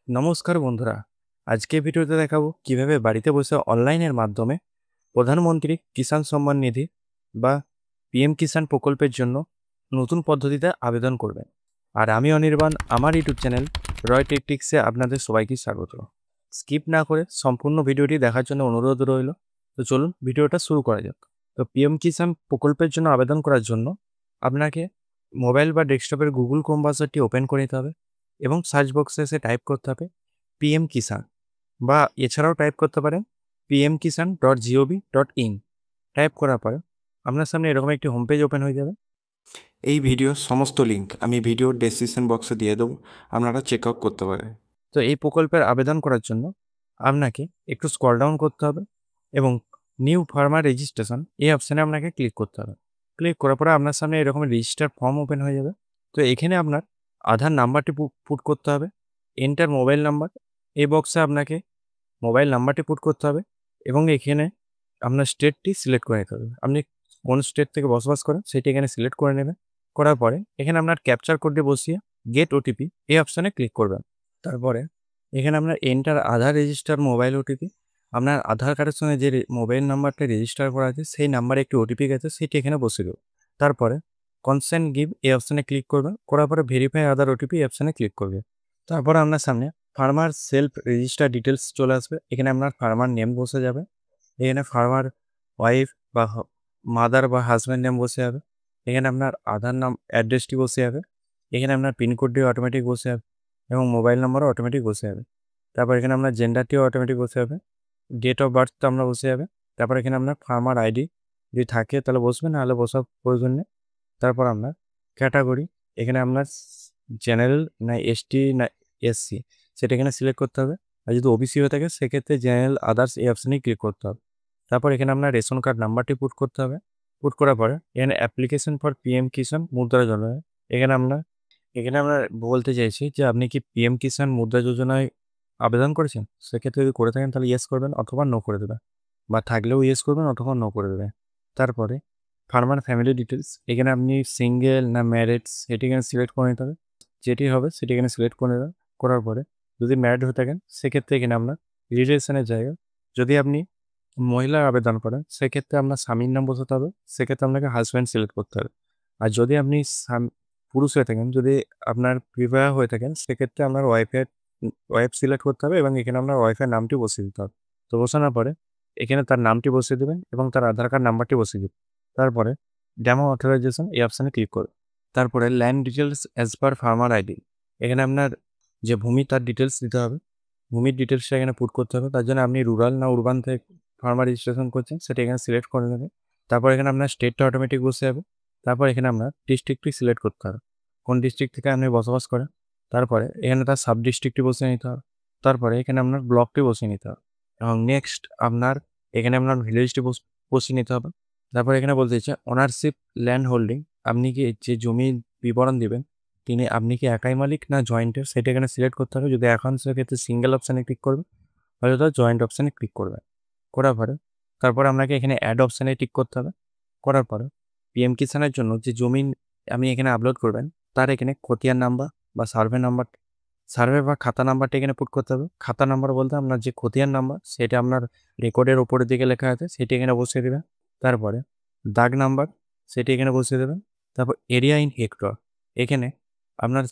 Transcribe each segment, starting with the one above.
নমস্কার বন্ধুরা, আজকে ভিডিওতে দেখাবো কিভাবে বাড়িতে বসে অনলাইনের মাধ্যমে প্রধানমন্ত্রী কিষাণ সম্মান নিধি বা পিএম কিষাণ প্রকল্পের জন্য নতুন পদ্ধতিতে আবেদন করবেন। আর আমি অনির্বাণ, আমার ইউটিউব চ্যানেল রয় টেকটিক্সে আপনাদের সবাইকে স্বাগত। স্কিপ না করে সম্পূর্ণ ভিডিওটি দেখার জন্য অনুরোধ রইল। তো চলুন ভিডিওটা শুরু করা যাক। তো পিএম কিষাণ প্রকল্পের জন্য আবেদন করার জন্য আপনাকে মোবাইল বা ডেস্কটপের গুগল ক্রোম ব্রাউজারটি ওপেন করে নিতে হবে এবং সার্চ বক্সে এসে টাইপ করতে হবে পিএম কিষাণ, বা এছাড়াও টাইপ করতে পারেন pmkisan.gov.in। টাইপ করার পরে আপনার সামনে এরকম একটি হোম পেজ ওপেন হয়ে যাবে। এই ভিডিওর সমস্ত লিঙ্ক আমি ভিডিওর ডেসক্রিপশন বক্সে দিয়ে দেবো, আপনারা চেক আউট করতে পারেন। তো এই প্রকল্পের আবেদন করার জন্য আপনাকে একটু স্ক্রল ডাউন করতে হবে এবং নিউ ফার্মার রেজিস্ট্রেশন এই অপশানে আপনাকে ক্লিক করতে হবে। ক্লিক করার পরে আপনার সামনে এরকম রেজিস্টার ফর্ম ওপেন হয়ে যাবে। তো এখানে আপনার আধার নাম্বারটি পুট করতে হবে, এন্টার মোবাইল নাম্বার, এই বক্সে আপনাকে মোবাইল নাম্বারটি পুট করতে হবে এবং এখানে আপনার স্টেটটি সিলেক্ট করে নিতে হবে। আপনি কোন স্টেট থেকে বসবাস করেন সেটি এখানে সিলেক্ট করে নেবেন। করার পরে এখানে আপনার ক্যাপচার কোডটি বসিয়ে গেট ওটিপি এই অপশানে ক্লিক করবেন। তারপরে এখানে আপনার এন্টার আধার রেজিস্টার মোবাইল ওটিপি, আপনার আধার কার্ডের সঙ্গে যে মোবাইল নাম্বারটা রেজিস্টার করা আছে সেই নাম্বারে একটি ওটিপি গেছে, সেটি এখানে বসিয়ে দেবো। তারপরে কনসেন্ট গিভ এই অপশানে ক্লিক করবেন। করার পরে ভেরিফাই আধার ওটিপি এই অপশানে ক্লিক করবে। তারপরে আপনার সামনে ফার্মার সেলফ রেজিস্টার ডিটেলস চলে আসবে। এখানে আপনার ফার্মার নেম বসে যাবে, এখানে ফার্মার ওয়াইফ বা মাদার বা হাজব্যান্ড নেম বসে যাবে, এখানে আপনার আধার নাম অ্যাড্রেসটি বসে যাবে, এখানে আপনার পিনকোডটি অটোমেটিক বসে যাবে এবং মোবাইল নাম্বারও অটোমেটিক বসে যাবে। তারপর এখানে আপনার জেন্ডারটিও অটোমেটিক বসে যাবে, ডেট অফ বার্থটা আমরা বসে যাবে। তারপর এখানে আপনার ফার্মার আইডি যদি থাকে তাহলে বসবে, না হলে বসার প্রয়োজন নেই। তারপর আপনার ক্যাটাগরি, এখানে আপনার জেনারেল না এসটি না এসসি সেটা এখানে সিলেক্ট করতে হবে। আর যদি ওবিসি হয়ে থাকে সেক্ষেত্রে জেনারেল আদার্স এই অপশানেই ক্লিক করতে হবে। তারপর এখানে আপনার রেশন কার্ড নাম্বারটি পুট করতে হবে। পুট করার পরে এখানে অ্যাপ্লিকেশন ফর পিএম কিষাণ মুদ্রা যোজনা, এখানে আমরা বলতে চাইছি যে আপনি কি পিএম কিষাণ মুদ্রা যোজনায় আবেদন করেছেন। সেক্ষেত্রে যদি করে থাকেন তাহলে ইয়েস করবেন অথবা নো করে দেবেন, বা থাকলেও ইয়েস করবেন অথবা নো করে দেবেন। তারপরে ফার্মার ফ্যামিলি ডিটেলস, এখানে আপনি সিঙ্গেল না ম্যারিড সেটি এখানে সিলেক্ট করে নিতে হবে। যেটি হবে সেটি এখানে সিলেক্ট করে নেবেন। করার পরে যদি ম্যারিড হয়ে থাকেন সেক্ষেত্রে এখানে আপনার রিলেশনের জায়গায়, যদি আপনি মহিলা আবেদন করেন সেক্ষেত্রে আপনার স্বামীর নাম বসাতে হবে, সেক্ষেত্রে আপনাকে হাজব্যান্ড সিলেক্ট করতে হবে। আর যদি আপনি পুরুষ হয়ে থাকেন, যদি আপনার বিবাহ হয়ে থাকেন সেক্ষেত্রে আপনার ওয়াইফ সিলেক্ট করতে হবে এবং এখানে আপনার ওয়াইফের নামটি বসিয়ে দিতে হবে। তো বসানোর পরে এখানে তার নামটি বসিয়ে দেবেন এবং তার আধার কার্ড নাম্বারটি বসিয়ে দেবেন। তারপরে ডেমো অথরাইজেশন এই অপশানে ক্লিক করবেন। তারপরে land details as per farmer ID, এখানে আপনার যে ভূমি তার ডিটেলস দিতে হবে, ভূমির ডিটেলসটা এখানে পুট করতে হবে। তার জন্য আপনি রুরাল না উরবান থেকে ফার্মার রেজিস্ট্রেশন করছেন সেটা এখানে সিলেক্ট করে নেবেন। তারপর এখানে আপনার স্টেটটা অটোমেটিক বসে যাবে। তারপর এখানে আপনার ডিস্ট্রিক্টটি সিলেক্ট করতে হবে, কোন ডিস্ট্রিক্ট থেকে আপনি বসবাস করেন। তারপরে এখানে তার সাব ডিস্ট্রিক্টটি বসিয়ে নিতে হবে। তারপরে এখানে আপনার ব্লকটি বসিয়ে নিতে হবে এবং নেক্সট আপনার এখানে আপনার ভিলেজটি বসিয়ে নিতে হবে। তারপর এখানে বলতে চাইছে অনারশিপ ল্যান্ড হোল্ডিং, আপনি কি যে জমির বিবরণ দিবেন আপনি কি একাই মালিক না জয়েন্টের সেটা এখানে সিলেক্ট করতে হবে। যদি এখন সেক্ষেত্রে সিঙ্গেল অপশানে ক্লিক করবে, হয়তো জয়েন্ট অপশানে ক্লিক করবে। করার পরে তারপর আপনাকে এখানে অ্যাড অপশানে টিক করতে হবে। করার পরে পিএম কিষাণের জন্য যে জমি আপনি এখানে আপলোড করবেন তার এখানে খতিয়ান নাম্বার বা সার্ভে বা খাতা নাম্বারটা এখানে পুট করতে হবে। খাতা নাম্বার বলতে আপনার যে খতিয়ান নাম্বার সেটা আপনার রেকর্ডের ওপরের দিকে লেখা আছে সেটি এখানে বসিয়ে দেবেন। তারপরে দাগ নাম্বার সেটি এখানে বসিয়ে দেবেন। তারপর এরিয়া ইন হেক্টর, এখানে আপনার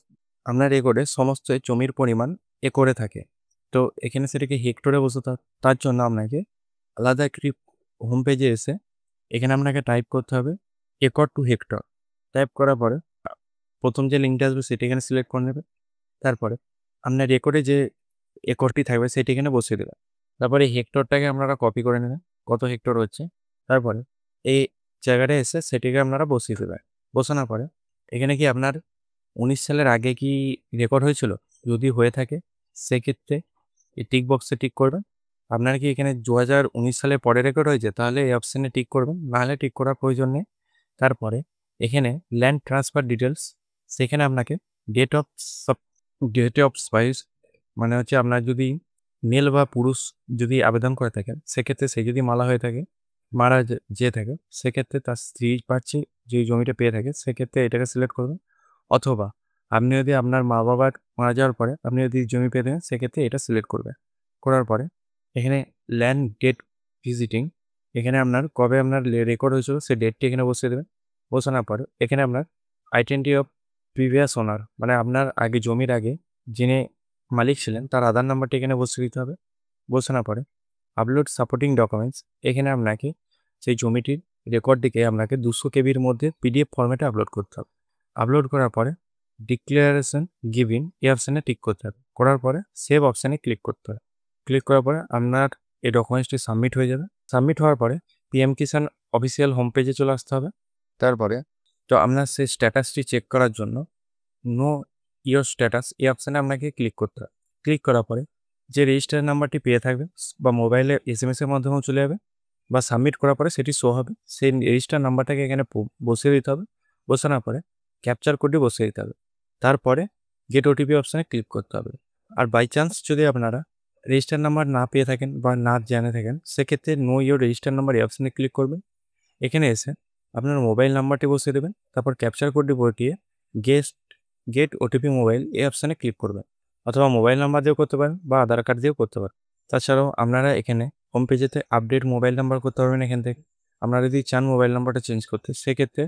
আপনার রেকর্ডে সমস্ত জমির পরিমাণ একরে থাকে, তো এখানে সেটাকে হেক্টরে বসাতে হবে। তার জন্য আপনাকে আলাদা একটি হোম পেজে এসে এখানে আপনাকে টাইপ করতে হবে একর টু হেক্টর। টাইপ করার পরে প্রথম যে লিঙ্কটা আসবে সেটি এখানে সিলেক্ট করে নেবে। তারপরে আপনার রেকর্ডে যে একরটি থাকবে সেটি এখানে বসিয়ে দেবেন। তারপরে হেক্টরটাকে আপনারা কপি করে নেবেন কত হেক্টর হচ্ছে। তারপরে এই জায়গাটা এসে সেটিকে আপনারা বসিয়ে দেবেন। বসানোর পরে এখানে কি আপনার 19 সালের আগে কি রেকর্ড হয়েছিল, যদি হয়ে থাকে সেক্ষেত্রে এই টিক বক্সে টিক করবেন। আপনার কি এখানে 2019 সালের পরে রেকর্ড হয়েছে তাহলে এই অপশানে টিক করবেন, নাহলে টিক করার প্রয়োজন নেই। তারপরে এখানে ল্যান্ড ট্রান্সফার ডিটেলস, সেখানে আপনাকে ডেট অফ স্পাইস, মানে হচ্ছে আপনার যদি মেল বা পুরুষ যদি আবেদন করে থাকেন সেক্ষেত্রে সে যদি মারা যেয়ে থাকে সেক্ষেত্রে তার স্ত্রী পাচ্ছে যে জমিটা পেয়ে থাকে সেক্ষেত্রে এটাকে সিলেক্ট করবেন। অথবা আপনি যদি আপনার মা বাবার মারা যাওয়ার পরে আপনি যদি জমি পেয়ে থাকেন সেক্ষেত্রে এটা সিলেক্ট করবেন। করার পরে এখানে ল্যান্ড ডেট ভিজিটিং, এখানে আপনার কবে আপনার রেকর্ড হয়েছিল সেই ডেটটি এখানে বসিয়ে দেবেন। বসানোর পরে এখানে আপনার আইডেন্টি অফ প্রিভিয়াস ওনার, মানে আপনার আগে জমির আগে যিনি মালিক ছিলেন তার আধার নাম্বারটি এখানে বসিয়ে দিতে হবে। বসানোর পরে আপলোড সাপোর্টিং ডকুমেন্টস, এখানে আপনাকে সেই জমিটির রেকর্ডটিকে আপনাকে 200 কেবির মধ্যে পিডিএফ ফরম্যাটে আপলোড করতে হবে। আপলোড করার পরে ডিক্লারেশন গিভিং এই অপশানে টিক করতে হবে। করার পরে সেভ অপশানে ক্লিক করতে হবে। ক্লিক করার পরে আপনার এই ডকুমেন্টসটি সাবমিট হয়ে যাবে। সাবমিট হওয়ার পরে পিএম কিষাণ অফিসিয়াল হোম পেজে চলে আসতে হবে। তারপরে তো আপনার সেই স্ট্যাটাসটি চেক করার জন্য নো ইয়োর স্ট্যাটাস এই অপশানে আপনাকে ক্লিক করতে হবে। ক্লিক করার পরে যে রেজিস্টার নাম্বারটি পেয়ে থাকবে বা মোবাইলে SMS-এর মাধ্যমেও চলে যাবে বা সাবমিট করার পরে সেটি শো হবে, সেই রেজিস্টার নাম্বারটাকে এখানে বসিয়ে দিতে হবে। বসানোর পরে ক্যাপচার কোডটি বসিয়ে দিতে হবে। তারপরে গেট ওটিপি অপশানে ক্লিক করতে হবে। আর বাই চান্স যদি আপনারা রেজিস্টার নাম্বার না পেয়ে থাকেন বা না জেনে থাকেন সেক্ষেত্রে নো ইয়োর রেজিস্টার নাম্বার এই অপশানে ক্লিক করবেন। এখানে এসে আপনার মোবাইল নাম্বারটি বসিয়ে দেবেন, তারপর ক্যাপচার কোডটি বসিয়ে গেট ওটিপি মোবাইল এই অপশানে ক্লিক করবেন, অথবা মোবাইল নাম্বার দিয়েও করতে পারেন বা আধার কার্ড দিয়েও করতে পারেন। তাছাড়াও আপনারা এখানে হোম পেজেতে আপডেট মোবাইল নাম্বার করতে পারবেন। এখান থেকে আপনারা যদি চান মোবাইল নাম্বারটা চেঞ্জ করতে সেক্ষেত্রে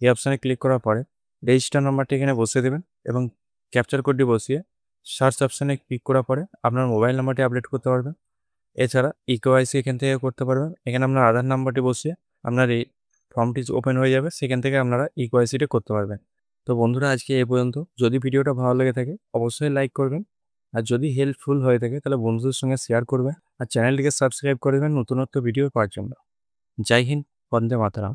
এই অপশানে ক্লিক করার পরে রেজিস্টার নাম্বারটি এখানে বসিয়ে দেবেন এবং ক্যাপচার কোডটি বসিয়ে সার্চ অপশানে ক্লিক করার পরে আপনার মোবাইল নাম্বারটি আপডেট করতে পারবেন। এছাড়া ইকেওয়াইসি এখান থেকে করতে পারবেন। এখানে আপনার আধার নাম্বারটি বসিয়ে আপনার এই ফর্মটি ওপেন হয়ে যাবে, সেখান থেকে আপনারা ইকেওয়াইসিটি করতে পারবেন। তো বন্ধুরা আজকে এই পর্যন্ত। যদি ভিডিওটা ভালো লেগে থাকে অবশ্যই লাইক করবেন, আর যদি হেল্পফুল হয়ে থাকে তাহলে বন্ধুদের সঙ্গে শেয়ার করবেন, আর চ্যানেলটিকে সাবস্ক্রাইব করে দেবেন নতুনত্ব ভিডিও পাওয়ার জন্য। জয় হিন্দ, বন্দে মাতরম।